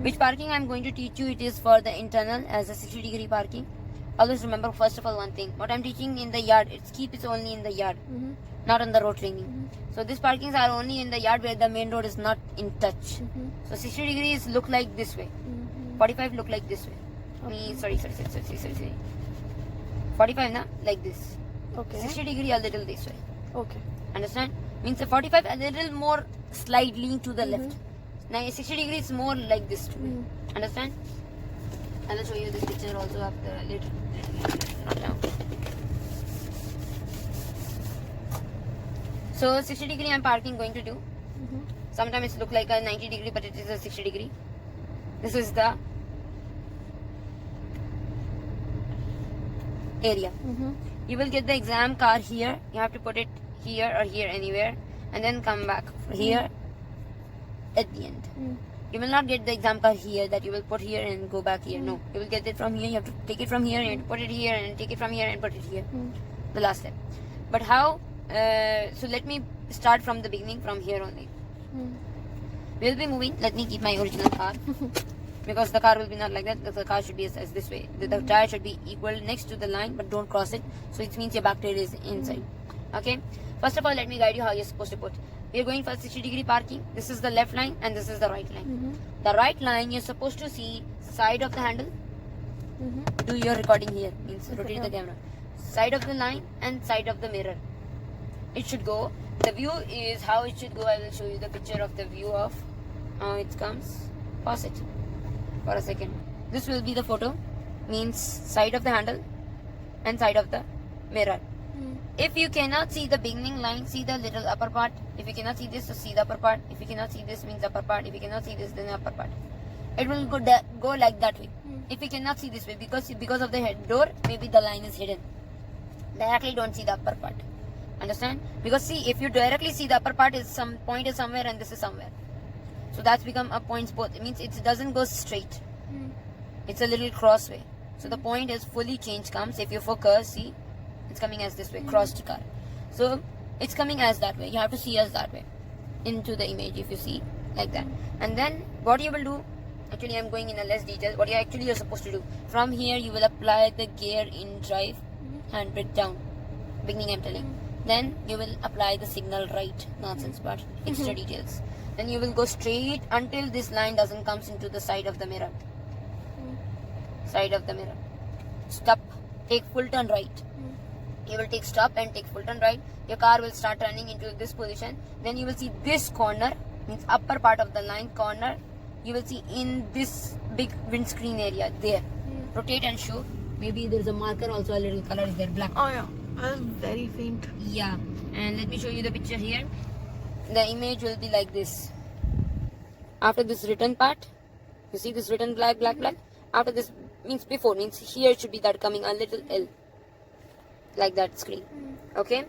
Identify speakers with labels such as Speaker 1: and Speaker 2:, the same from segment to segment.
Speaker 1: Which parking I'm going to teach you, it is for the internal as a 60-degree parking. Always remember, first of all, one thing. What I'm teaching in the yard, it's only in the yard, not on the road training. So these parkings are only in the yard where the main road is not in touch. So 60 degrees look like this way. 45 look like this way. Sorry. 45 na, like this.
Speaker 2: Okay.
Speaker 1: 60 degree a little this way.
Speaker 2: Okay.
Speaker 1: Understand? Means the 45 a little more slightly to the left. Now 60 degrees more like this to me. Understand? I will show you this picture also after later. Not now. So 60 degree I'm parking going to do. Sometimes it look like a 90 degree, but it is a 60 degree. This is the area. You will get the exam car here. You have to put it here or here, anywhere, and then come back here at the end. You will not get the exam car here that you will put here and go back here. No, you will get it from here. You have to take it from here and put it here, and take it from here and put it here. The last step. But how? So let me start from the beginning, from here only. We'll be moving. Let me keep my original car. Because the car will be not like that. The car should be as this way. The tire should be equal next to the line, but don't cross it. So it means your back tail is inside. Okay. First of all, let me guide you how you're supposed to put. We are going for 60 degree parking. This is the left line and this is the right line. The right line, you're supposed to see side of the handle. Do your recording here. Means rotate the camera. Side of the line and side of the mirror. It should go. The view is how it should go. I will show you the picture of the view of how it comes. Pause it for a second. This will be the photo. Means side of the handle and side of the mirror. If you cannot see the beginning line, see the little upper part. If you cannot see this, so see the upper part. If you cannot see this, means upper part. If you cannot see this, then upper part. It will go like that way. If you cannot see this way, because of the head door, maybe the line is hidden. Directly don't see the upper part. Understand? Because see, if you directly see the upper part, is some point is somewhere and this is somewhere. So that's become a points both. It means it doesn't go straight. It's a little crossway. So the point is fully change comes. If you focus, see, it's coming as this way, crossed car. So it's coming as that way. You have to see as that way into the image if you see like that. And then what you will do, actually I'm going in a less detail. What you're supposed to do, from here you will apply the gear in drive, handbrake down. Beginning I'm telling. Then you will apply the signal right, nonsense part, extra details. Then you will go straight until this line doesn't comes into the side of the mirror. Side of the mirror. Stop. Take full turn right. You will take stop and take full turn right. Your car will start turning into this position. Then you will see this corner, means upper part of the line corner. You will see in this big windscreen area there. Rotate and show. Maybe there is a marker also, a little color is there, black.
Speaker 2: Oh yeah, that's very faint.
Speaker 1: Yeah, and let me show you the picture here. The image will be like this. After this written part, you see this written black. After this means before, means here should be that coming a little L. Like that screen. Okay.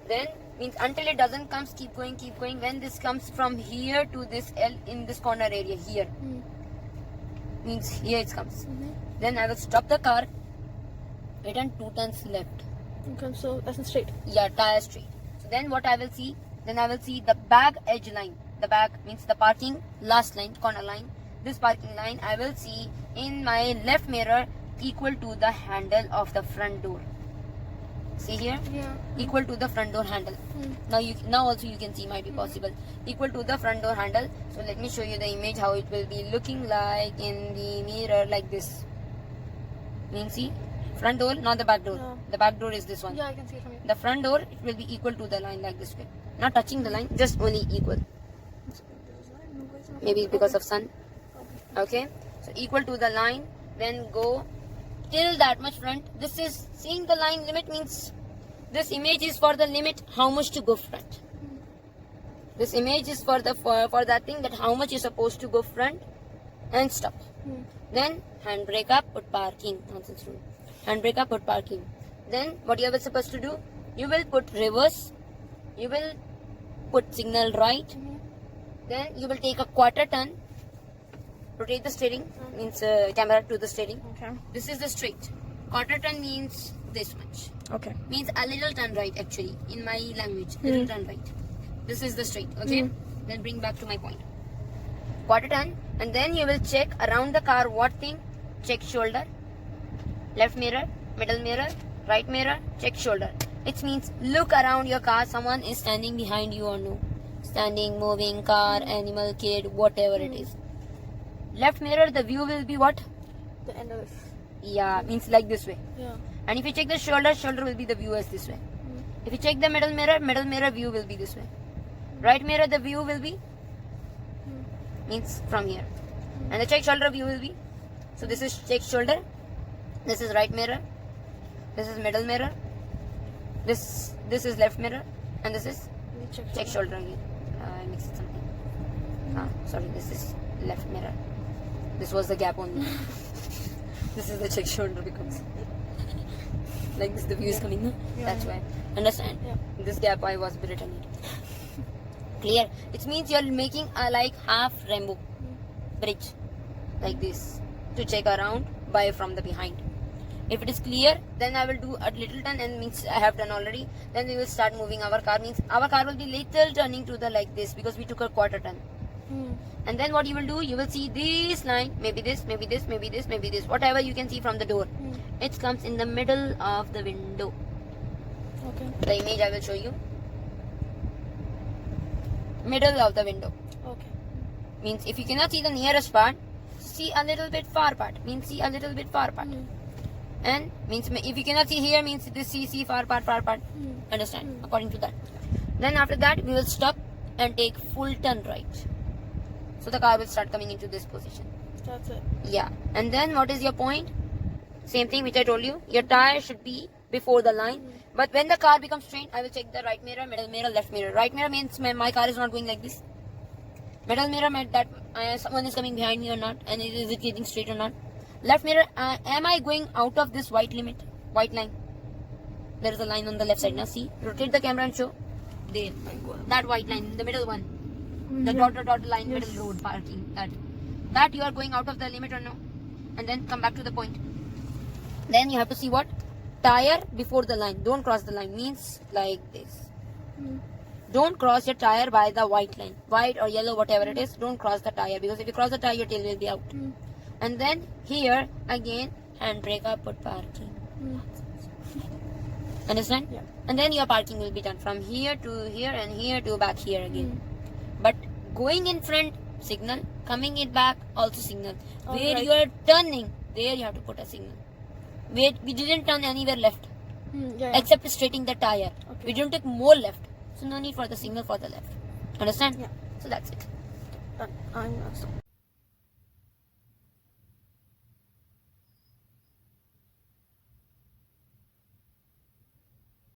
Speaker 1: Then means until it doesn't comes, keep going. When this comes from here to this L in this corner area here. Means here it comes. Then I will stop the car. Return 2 turns left.
Speaker 2: Okay, so that's straight.
Speaker 1: Yeah, tire straight. So then what I will see? Then I will see the back edge line. The back means the parking last line, corner line. This parking line I will see in my left mirror equal to the handle of the front door. See here?
Speaker 2: Yeah.
Speaker 1: Equal to the front door handle. Now also you can see, might be possible. Equal to the front door handle. So let me show you the image how it will be looking like in the mirror like this. Means see? Front door, not the back door.
Speaker 2: Yeah.
Speaker 1: The back door is this one.
Speaker 2: Yeah, I can see it from here.
Speaker 1: The front door, it will be equal to the line like this way. Not touching the line, just only equal. Maybe because of sun. Okay. So equal to the line. Then go till that much front. This is seeing the line limit means this image is for the limit how much to go front. This image is for the for that thing that how much you're supposed to go front and stop. Then handbrake up, put parking. Nonsense rule. Handbrake up, put parking. Then what you are supposed to do? You will put reverse. You will put signal right. Then you will take a quarter turn. Rotate the steering, means camera to the steering.
Speaker 2: Okay.
Speaker 1: This is the straight. Quarter turn means this much.
Speaker 2: Okay.
Speaker 1: Means a little turn right actually, in my language. Little turn right. This is the straight, okay? Then bring back to my point. Quarter turn, And then you will check around the car what thing? Check shoulder, left mirror, middle mirror, right mirror, check shoulder. It means look around your car, someone is standing behind you or no. Standing, moving, car, animal, kid, whatever it is. Left mirror, the view will be what?
Speaker 2: The end of it.
Speaker 1: Yeah, means like this way.
Speaker 2: Yeah.
Speaker 1: And if you check the shoulder, shoulder will be the view as this way. If you check the middle mirror view will be this way. Right mirror, the view will be means from here. And the check shoulder view will be. So this is check shoulder. This is right mirror. This is middle mirror. This is left mirror. And this is check shoulder again. I mixed something. Sorry, this is left mirror. This was the gap only. This is the check shoulder becomes like this. The view is coming. No?
Speaker 2: Yeah,
Speaker 1: That's
Speaker 2: yeah.
Speaker 1: why. Understand?
Speaker 2: Yeah.
Speaker 1: This gap I was written it. Clear? It means you're making a like half rainbow bridge like this to check around by from the behind. If it is clear, then I will do a little turn and means I have done already. Then we will start moving our car. Means our car will be little turning to the like this because we took a quarter turn. And then what you will do, you will see this line, maybe this, maybe this, maybe this, maybe this, whatever you can see from the door. It comes in the middle of the window.
Speaker 2: Okay.
Speaker 1: The image I will show you. Middle of the window.
Speaker 2: Okay.
Speaker 1: Means if you cannot see the nearest part, see a little bit far part. Means see a little bit far part. And means if you cannot see here, means this see far part. Understand? According to that. Then after that, we will stop and take full turn right. So the car will start coming into this position.
Speaker 2: That's it.
Speaker 1: Yeah. And then what is your point? Same thing which I told you. Your tire should be before the line. But when the car becomes straight, I will check the right mirror, middle mirror, left mirror. Right mirror means my car is not going like this. Middle mirror meant that someone is coming behind me or not, and is it getting straight or not. Left mirror, am I going out of this white line? There is a line on the left side. Now see, rotate the camera and show. There, that white line, the middle one. The dotted line, middle road parking. That you are going out of the limit or no? And then come back to the point. Then you have to see what? Tire before the line. Don't cross the line. Means like this. Don't cross your tire by the white line. White or yellow, whatever it is. Don't cross the tire. Because if you cross the tire, your tail will be out. And then here, again, handbrake or put parking. Understand?
Speaker 2: Yeah.
Speaker 1: And then your parking will be done from here to here and here to back here again. But going in front, signal. Coming it back, also signal. Where
Speaker 2: Alright.
Speaker 1: you are turning, there you have to put a signal. Where we didn't turn anywhere left.
Speaker 2: Yeah.
Speaker 1: Except straightening the tire.
Speaker 2: Okay.
Speaker 1: We didn't take more left. So no need for the signal for the left. Understand?
Speaker 2: Yeah.
Speaker 1: So that's it.
Speaker 2: I'm not.